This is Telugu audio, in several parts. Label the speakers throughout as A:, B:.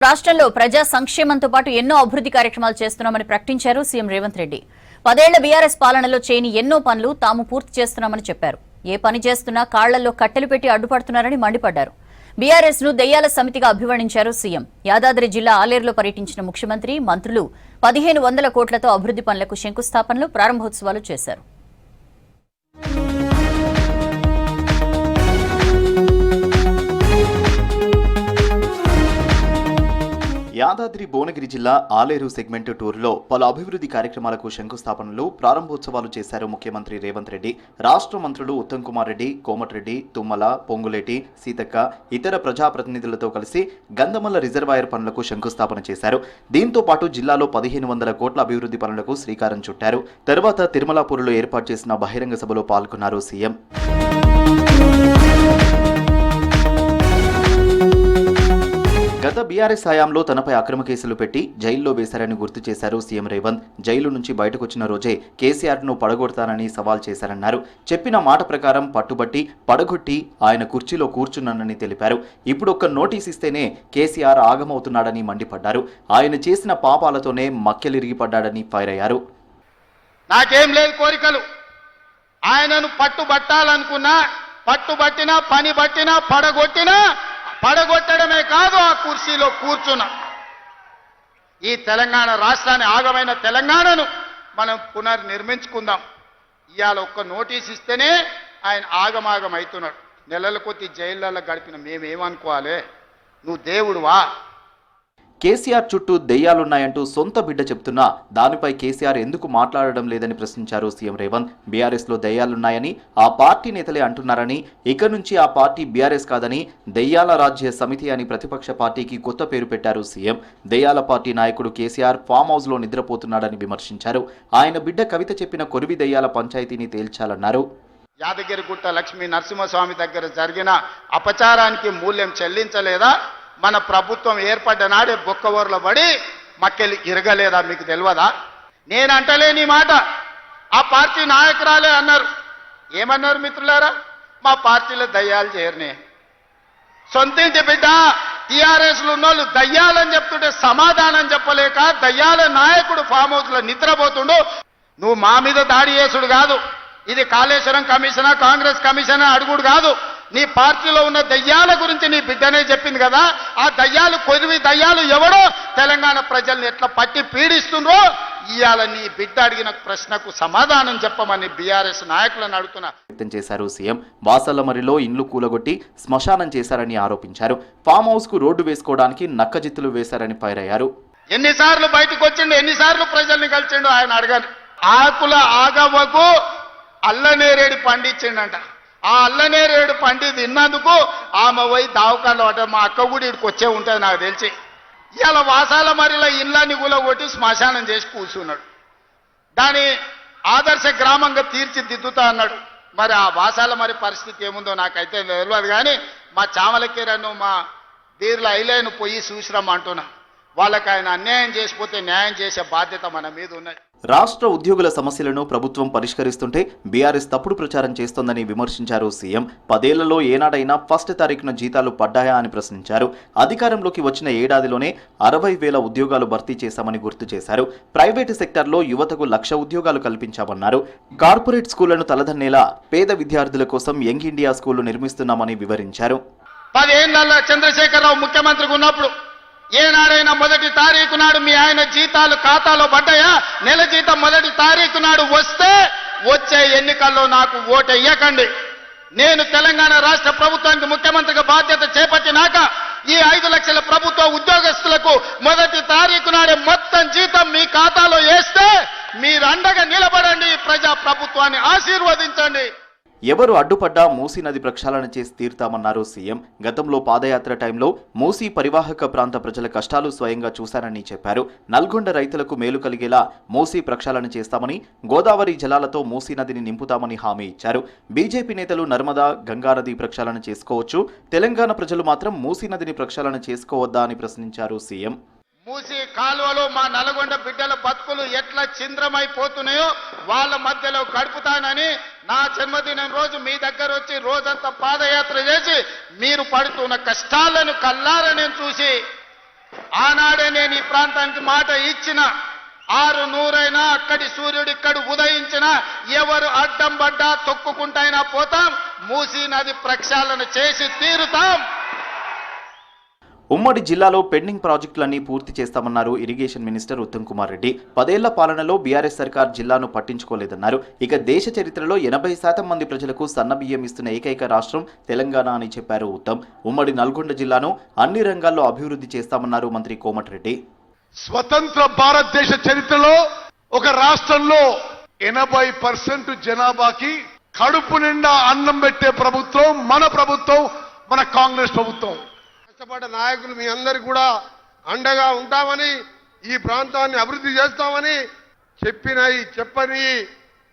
A: రాష్ట్రంలో ప్రజా సంక్షేమంతో పాటు ఎన్నో అభివృద్ధి కార్యక్రమాలు చేస్తున్నామని ప్రకటించారు సీఎం రేవంత్ రెడ్డి. 10 ఏళ్ల బీఆర్ఎస్ పాలనలో చేయని ఎన్నో పనులు తాము పూర్తి చేస్తున్నామని చెప్పారు. ఏ పని చేస్తున్నా కాళ్లలో కట్టెలు పెట్టి అడ్డుపడుతున్నారని మండిపడ్డారు. బీఆర్ఎస్ ను దెయ్యాల సమితిగా అభివర్ణించారు సీఎం. యాదాద్రి జిల్లా ఆలేరులో పర్యటించిన ముఖ్యమంత్రి, మంత్రులు 1500 కోట్లతో అభివృద్ధి పనులకు శంకుస్థాపనలు, ప్రారంభోత్సవాలు చేశారు.
B: యాదాద్రి భువనగిరి జిల్లా ఆలేరు సెగ్మెంట్ టూర్లో పలు అభివృద్ధి కార్యక్రమాలకు శంకుస్థాపనలు, ప్రారంభోత్సవాలు చేశారు ముఖ్యమంత్రి రేవంత్ రెడ్డి. రాష్ట్ర మంత్రులు ఉత్తమ్ కుమార్ రెడ్డి, కోమటిరెడ్డి, తుమ్మల, పొంగులేటి, సీతక్క, ఇతర ప్రజాప్రతినిధులతో కలిసి గంధమల్ల రిజర్వాయర్ పనులకు శంకుస్థాపన చేశారు. దీంతో పాటు జిల్లాలో 1500 కోట్ల అభివృద్ధి పనులకు శ్రీకారం చుట్టారు. తర్వాత తిరుమలాపూర్లో ఏర్పాటు చేసిన బహిరంగ సభలో పాల్గొన్నారు సీఎం. గత బీఆర్ఎస్ హయాంలో తనపై అక్రమ కేసులు పెట్టి జైల్లో వేశారని గుర్తు చేశారు సీఎం రేవంత్. జైలు నుంచి బయటకొచ్చిన రోజే కేసీఆర్ను పడగొడతానని సవాల్ చేశారన్నారు. చెప్పిన మాట ప్రకారం పట్టుబట్టి పడగొట్టి ఆయన కుర్చీలో కూర్చున్నానని తెలిపారు. ఇప్పుడు ఒక్క నోటీస్ ఇస్తేనే కేసీఆర్ ఆగమవుతున్నాడని మండిపడ్డారు. ఆయన చేసిన పాపాలతోనే మక్కెలిరిగిపడ్డాడని ఫైర్ అయ్యారు.
C: నాకేం లేదు కోరికలు, ఆయనను పట్టుబట్టాలనుకున్నా, పట్టుబట్టినా, పని బట్టినా, పడగొట్టడమే కాదు, ఆ కుర్చీలో కూర్చున్నా. ఈ తెలంగాణ రాష్ట్రాన్ని, ఆగమైన తెలంగాణను మనం పునర్నిర్మించుకుందాం. ఇవాళ ఒక్క నోటీస్ ఇస్తేనే ఆయన ఆగమాగం అవుతున్నాడు. నెలల కొద్ది జైళ్ళల్లో గడిపిన మేమేమనుకోవాలి? నువ్వు దేవుడువా?
B: కేసీఆర్ చుట్టూ దెయ్యాలున్నాయంటూ సొంత బిడ్డ చెప్తున్నా దానిపై కేసీఆర్ ఎందుకు మాట్లాడడం లేదని ప్రశ్నించారు సీఎం రేవంత్. బీఆర్ఎస్లో దెయ్యాలున్నాయని ఆ పార్టీ నేతలే అంటున్నారని, ఇక నుంచి ఆ పార్టీ బీఆర్ఎస్ కాదని దెయ్యాల రాజ్య సమితి అని ప్రతిపక్ష పార్టీకి కొత్త పేరు పెట్టారు సీఎం. దెయ్యాల పార్టీ నాయకుడు కేసీఆర్ ఫామ్ హౌస్లో నిద్రపోతున్నాడని విమర్శించారు. ఆయన బిడ్డ కవిత చెప్పిన కొరివి దెయ్యాల పంచాయతీని తేల్చాలన్నారు.
C: యాదగిరిగుట్ట లక్ష్మీ నరసింహస్వామి దగ్గర జరిగిన అపచారానికి మూల్యం చెల్లించలేదా? మన ప్రభుత్వం ఏర్పడ్డ నాడే బొక్కవోర్ల పడి మక్కెలు ఇరగలేదా? మీకు తెలియదా? నేనంటలేని మాట ఆ పార్టీ నాయకురాలే అన్నారు. ఏమన్నారు మిత్రులారా? మా పార్టీలో దయ్యాలు చేరనే. సొంతింటి బిడ్డ టీఆర్ఎస్లు ఉన్నోళ్ళు దయ్యాలని చెప్తుంటే సమాధానం చెప్పలేక దయ్యాల నాయకుడు ఫామ్ హౌస్లో నిద్రపోతుండు. నువ్వు మా మీద దాడి చేసుడు కాదు, ఇది కాళేశ్వరం కమిషనా, కాంగ్రెస్ కమిషనా అడుగుడు కాదు. నీ పార్టీలో ఉన్న దయ్యాల గురించి నీ బిడ్డనే చెప్పింది కదా. ఆ దయ్యాలు, కొరివి దయ్యాలు ఎవడో తెలంగాణ ప్రజల్ని ఎట్లా పట్టి పీడిస్తుండ్రో ఇవాళ నీ బిడ్డ అడిగిన ప్రశ్నకు సమాధానం చెప్పమని బీఆర్ఎస్ నాయకులను అడుగుతున్నా.
B: వ్యక్తం చేశారు సీఎం. వాసల్లమరిలో ఇండ్లు కూలగొట్టి శ్మశానం చేశారని ఆరోపించారు. ఫామ్ హౌస్ కు రోడ్డు వేసుకోవడానికి నక్కజిత్తులు వేశారని ఫైర్ అయ్యారు.
C: ఎన్నిసార్లు బయటకు వచ్చిండు, ఎన్నిసార్లు ప్రజల్ని కలిసిండు ఆయన అడగాలి. ఆకుల ఆగవకు అల్లనేరేడు పండించిండంట. ఆ అల్లనేరేడు పండి తిన్నందుకు ఆమె పోయి దావకాళ్ళు పడ్డ. మా అక్క కూడా ఇక్కడికి వచ్చే ఉంటుంది నాకు తెలిసి. ఇవాళ వాసాల మరిలో ఇళ్ళని కూలగొట్టి శ్మశానం చేసి కూర్చున్నాడు. దాని ఆదర్శ గ్రామంగా తీర్చిదిద్దుతా అన్నాడు. మరి ఆ వాసాల మరి పరిస్థితి ఏముందో నాకైతే తెలియదు. కానీ మా చామలకీరను, మా బీర్ల ఐలేను పోయి చూసిరమ్మంటున్నా. వాళ్ళకి ఆయన అన్యాయం చేసిపోతే న్యాయం చేసే బాధ్యత మన మీద ఉన్నది.
B: రాష్ట్ర ఉద్యోగుల సమస్యలను ప్రభుత్వం పరిష్కరిస్తుంటే బీఆర్ఎస్ తప్పుడు ప్రచారం చేస్తోందని విమర్శించారు సీఎం. 10 ఏళ్లలో ఏనాడైనా ఫస్ట్ తారీఖున జీతాలు పడ్డాయా అని ప్రశ్నించారు. అధికారంలోకి వచ్చిన ఏడాదిలోనే 60,000 ఉద్యోగాలు భర్తీ చేశామని గుర్తు చేశారు. ప్రైవేటు సెక్టార్లో యువతకు 1,00,000 ఉద్యోగాలు కల్పించామన్నారు. కార్పొరేట్ స్కూళ్లను తలదన్నేలా పేద విద్యార్థుల కోసం యంగ్ ఇండియా స్కూళ్లు నిర్మిస్తున్నామని వివరించారు.
C: 10 ఏళ్లలో చంద్రశేఖరరావు ముఖ్యమంత్రిగా ఉన్నప్పుడు ఏనాడైనా 1వ తారీఖు నాడు మీ ఆయన జీతాలు ఖాతాలో పడ్డాయా? నెల జీతం 1వ తారీఖు నాడు వస్తే వచ్చే ఎన్నికల్లో నాకు ఓటు వేయకండి. నేను తెలంగాణ రాష్ట్ర ప్రభుత్వానికి ముఖ్యమంత్రిగా బాధ్యత చేపట్టినాక ఈ 5 లక్షల ప్రభుత్వ ఉద్యోగస్తులకు 1వ తారీఖు నాడే మొత్తం జీతం మీ ఖాతాలో వేస్తే మీరు అండగా నిలబడండి, ప్రజా ప్రభుత్వాన్ని ఆశీర్వదించండి.
B: ఎవరు అడ్డుపడ్డా మూసీ నది ప్రక్షాళన చేసి తీరుతామన్నారు సీఎం. గతంలో పాదయాత్ర టైంలో మూసీ పరివాహక ప్రాంత ప్రజల కష్టాలు స్వయంగా చూశారని చెప్పారు. నల్గొండ రైతులకు మేలు కలిగేలా మూసీ ప్రక్షాళన చేస్తామని, గోదావరి జలాలతో మూసీ నదిని నింపుతామని హామీ ఇచ్చారు. బీజేపీ నేతలు నర్మదా, గంగానది ప్రక్షాళన చేసుకోవచ్చు, తెలంగాణ ప్రజలు మాత్రం మూసీ నదిని ప్రక్షాళన చేసుకోవద్దా అని ప్రశ్నించారు సీఎం.
C: మూసి కాలువలో మా నల్గొండ బిడ్డల బతుకులు ఎట్లా చింద్రమైపోతున్నాయో వాళ్ళ మధ్యలో గడుపుతానని నా జన్మదినం రోజు మీ దగ్గర వచ్చి రోజంతా పాదయాత్ర చేసి మీరు పడుతున్న కష్టాలను కల్లారా నేను చూసి ఆనాడే నేను ఈ ప్రాంతానికి మాట ఇచ్చిన 600 అక్కడి సూర్యుడు ఇక్కడ ఉదయించిన ఎవరు అడ్డం పడ్డా తొక్కుకుంటైనా పోతాం, మూసీ నది ప్రక్షాళన చేసి తీరుతాం.
B: ఉమ్మడి జిల్లాలో పెండింగ్ ప్రాజెక్టులన్నీ పూర్తి చేస్తామన్నారు ఇరిగేషన్ మినిస్టర్ ఉత్తమ్ కుమార్ రెడ్డి. 10 ఏళ్ల పాలనలో బీఆర్ఎస్ సర్కార్ జిల్లాను పట్టించుకోలేదన్నారు. ఇక దేశ చరిత్రలో 80% మంది ప్రజలకు సన్నబియ్యం ఇస్తున్న ఏకైక రాష్ట్రం తెలంగాణ అని చెప్పారు ఉత్తమ్. ఉమ్మడి నల్గొండ జిల్లాను అన్ని రంగాల్లో అభివృద్ధి చేస్తామన్నారు మంత్రి కోమటిరెడ్డి.
D: స్వతంత్ర భారతదేశ చరిత్రలో ఒక రాష్ట్రంలో 80% జనాభాకి కడుపు నిండా అన్నం పెట్టే ప్రభుత్వం మన కాంగ్రెస్ ప్రభుత్వం. కష్టపడ్డ నాయకులు మీ అందరికి కూడా అండగా ఉంటామని, ఈ ప్రాంతాన్ని అభివృద్ధి చేస్తామని చెప్పని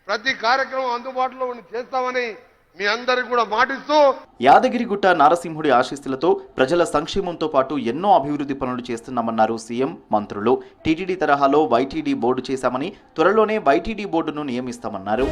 D: ప్రతి కార్యక్రమం అందుబాటులో చేస్తామని మీ అందరికి కూడా మాటిస్తూ,
B: యాదగిరిగుట్ట నారసింహుడి ఆశీస్సులతో ప్రజల సంక్షేమంతో పాటు ఎన్నో అభివృద్ధి పనులు చేస్తున్నామన్నారు సీఎం, మంత్రులు. టీటీడీ తరహాలో వైటీడీ బోర్డు చేశామని, త్వరలోనే వైటీడీ బోర్డును నియమిస్తామన్నారు.